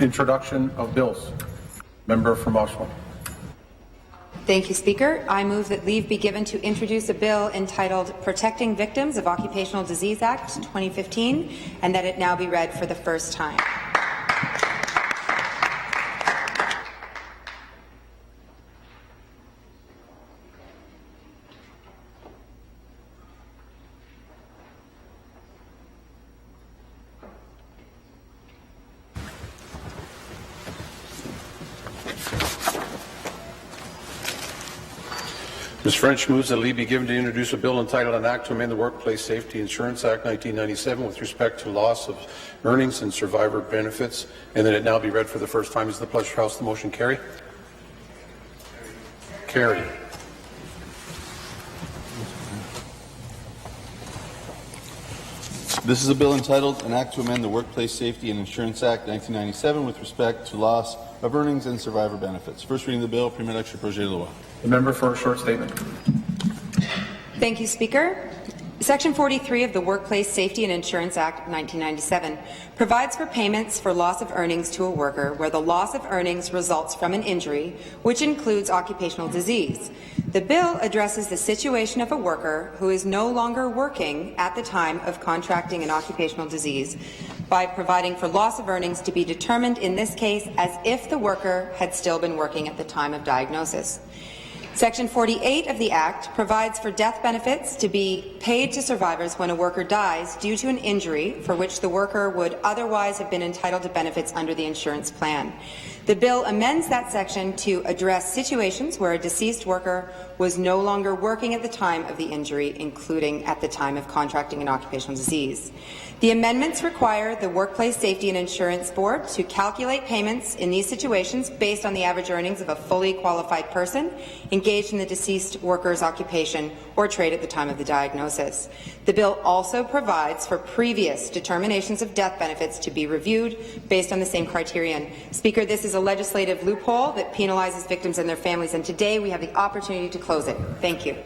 Introduction of bills. Member from Oshawa. Thank you, Speaker. I move that leave be given to introduce a bill entitled Protecting Victims of Occupational Disease Act 2015 and that it now be read for the first time. Ms. French moves that leave be given to introduce a bill entitled An Act to Amend the Workplace Safety Insurance Act 1997 with respect to loss of earnings and survivor benefits, and that it now be read for the first time. Is the pleasure House the motion carry? Carry. This is a bill entitled An Act to Amend the Workplace Safety and Insurance Act 1997 with respect to loss of earnings and survivor benefits. First reading of the bill, Premier Lecture Projet de Loi. The member for a short statement. Thank you, Speaker. Section 43 of the Workplace Safety and Insurance Act 1997 provides for payments for loss of earnings to a worker where the loss of earnings results from an injury, which includes occupational disease. The bill addresses the situation of a worker who is no longer working at the time of contracting an occupational disease by providing for loss of earnings to be determined in this case as if the worker had still been working at the time of diagnosis. Section 48 of the Act provides for death benefits to be paid to survivors when a worker dies due to an injury for which the worker would otherwise have been entitled to benefits under the insurance plan. The bill amends that section to address situations where a deceased worker was no longer working at the time of the injury, including at the time of contracting an occupational disease. The amendments require the Workplace Safety and Insurance Board to calculate payments in these situations based on the average earnings of a fully qualified person engaged in the deceased worker's occupation or trade at the time of the diagnosis. The bill also provides for previous determinations of death benefits to be reviewed based on the same criterion. Speaker, this is a legislative loophole that penalizes victims and their families, and today we have the opportunity to close it. Thank you.